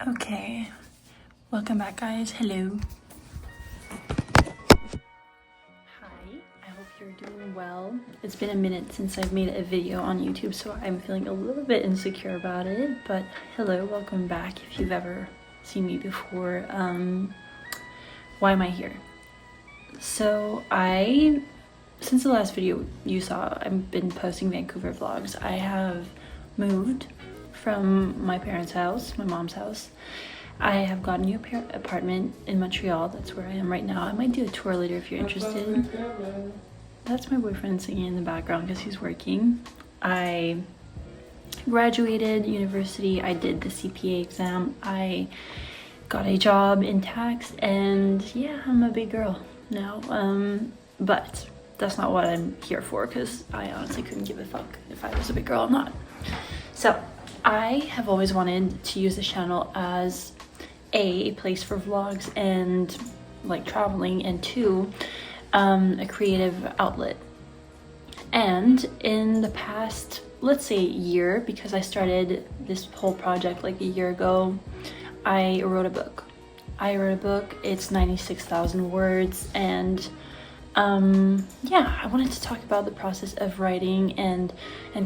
Okay, welcome back guys. Hello. Hi, I hope you're doing well. It's been a minute since I've made a video on YouTube, so I'm feeling a little bit insecure about it, but hello, welcome back. If you've ever seen me before, why am I here? So since the last video you saw, I've been posting Vancouver vlogs. I have moved from my parents' house, my mom's house. I have got a new apartment in Montreal. That's where I am right now. I might do a tour later if you're interested. That's my boyfriend singing in the background because he's working. I graduated university. I did the CPA exam. I got a job in tax, and yeah, I'm a big girl now. But that's not what I'm here for, because I honestly couldn't give a fuck if I was a big girl or not. So I have always wanted to use this channel as a place for vlogs and like traveling, and two, a creative outlet. And in the past, let's say year, because I started this whole project like a year ago, I wrote a book. It's 96,000 words, and yeah, I wanted to talk about the process of writing and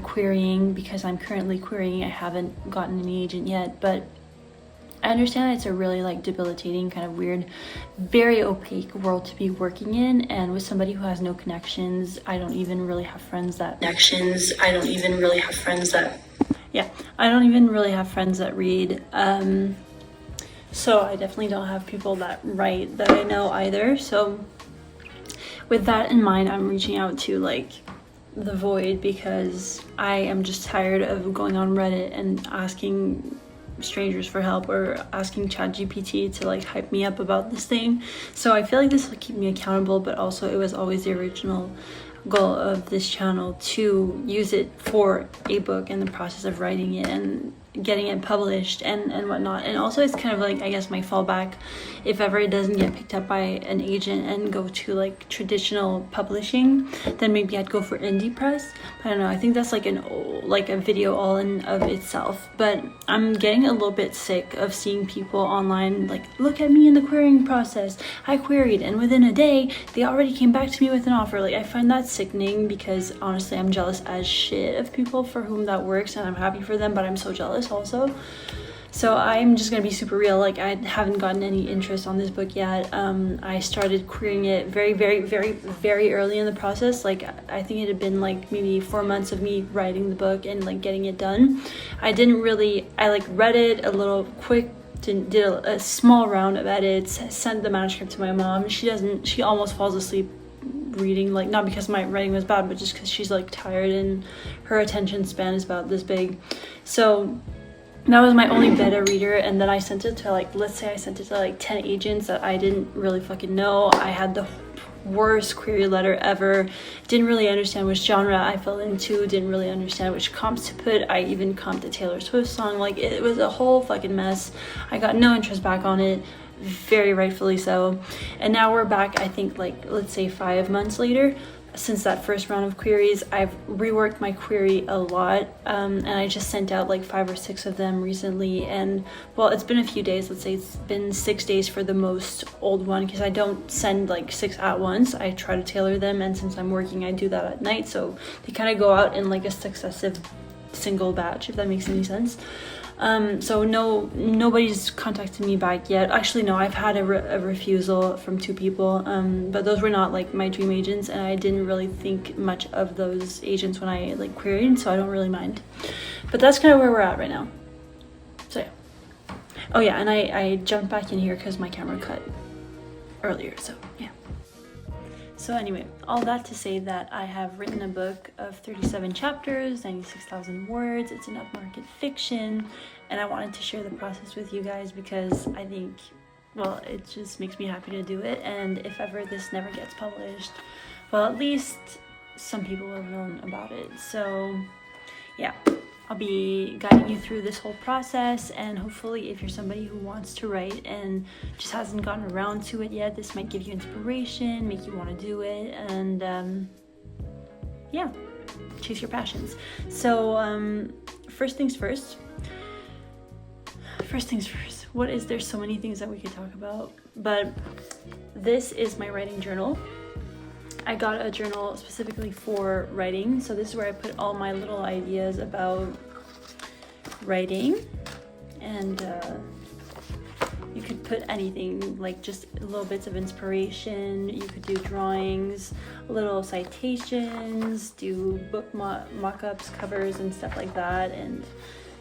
querying, because I'm currently querying. I haven't gotten an agent yet, but I understand it's a really like debilitating, kind of weird, very opaque world to be working in, and with somebody who has no connections. I don't even really have friends that read. So I definitely don't have people that write that I know either. So with that in mind, I'm reaching out to like the void, because I am just tired of going on Reddit and asking strangers for help, or asking ChatGPT to like hype me up about this thing. So I feel like this will keep me accountable, but also it was always the original goal of this channel to use it for a book and the process of writing it and getting it published and whatnot. And also it's kind of like, I guess, my fallback if ever it doesn't get picked up by an agent and go to like traditional publishing, then maybe I'd go for indie press. I don't know, I think that's like a video all in of itself. But I'm getting a little bit sick of seeing people online like, look at me in the querying process, I queried and within a day they already came back to me with an offer. Like, I find that sickening, because honestly I'm jealous as shit of people for whom that works, and I'm happy for them, but I'm so jealous also. So I'm just gonna be super real. Like, I haven't gotten any interest on this book yet. I started querying it very early in the process. Like, I think it had been like maybe 4 months of me writing the book and like getting it done. I like read it a little quick, did a small round of edits, sent the manuscript to my mom. She almost falls asleep reading, like, not because my writing was bad, but just because she's like tired and her attention span is about this big. So that was my only beta reader, and then I sent it to like, let's say I sent it to like 10 agents that I didn't really fucking know. I had the worst query letter ever, didn't really understand which genre I fell into, didn't really understand which comps to put. I even comped a Taylor Swift song. Like, it was a whole fucking mess. I got no interest back on it, very rightfully so. And now we're back, I think, like, let's say 5 months later. Since that first round of queries, I've reworked my query a lot, and I just sent out like 5 or 6 of them recently. And well, it's been a few days. Let's say it's been 6 days for the most old one, because I don't send like 6 at once. I try to tailor them, and since I'm working, I do that at night, so they kind of go out in like a successive single batch, if that makes any sense. So nobody's contacted me back yet. Actually, no, I've had a refusal from 2 people, but those were not like my dream agents, and I didn't really think much of those agents when I like queried, so I don't really mind. But that's kind of where we're at right now. So yeah. Oh yeah, and I jumped back in here because my camera cut earlier, so yeah. So anyway, all that to say that I have written a book of 37 chapters, 96,000 words. It's an upmarket fiction, and I wanted to share the process with you guys because I think, well, it just makes me happy to do it. And if ever this never gets published, well, at least some people will have known about it. So yeah, I'll be guiding you through this whole process, and hopefully if you're somebody who wants to write and just hasn't gotten around to it yet, this might give you inspiration, make you want to do it, and yeah, chase your passions. So first things first, first things first. There's so many things that we could talk about, but this is my writing journal. I got a journal specifically for writing, so this is where I put all my little ideas about writing, and you could put anything, like just little bits of inspiration. You could do drawings, little citations, do book mock-ups, covers and stuff like that, and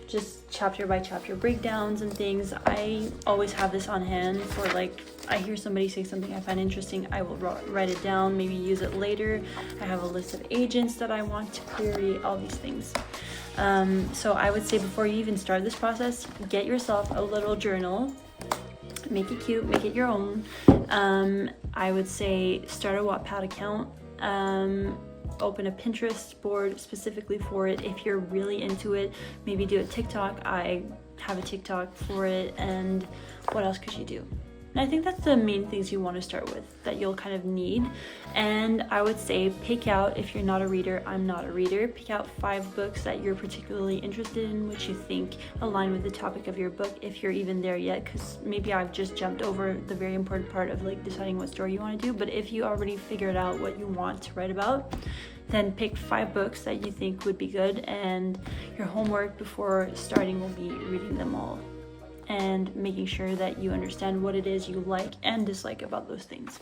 just chapter by chapter breakdowns and things. I always have this on hand for, like, I hear somebody say something I find interesting, I will write it down, maybe use it later. I have a list of agents that I want to query, all these things. So I would say before you even start this process, get yourself a little journal, make it cute, make it your own. I would say start a Wattpad account, open a Pinterest board specifically for it. If you're really into it, maybe do a TikTok. I have a TikTok for it. And what else could you do? And I think that's the main things you want to start with, that you'll kind of need. And I would say pick out, if you're not a reader, I'm not a reader, pick out 5 books that you're particularly interested in, which you think align with the topic of your book, if you're even there yet, because maybe I've just jumped over the very important part of like deciding what story you want to do. But if you already figured out what you want to write about, then pick 5 books that you think would be good, and your homework before starting will be reading them all and making sure that you understand what it is you like and dislike about those things.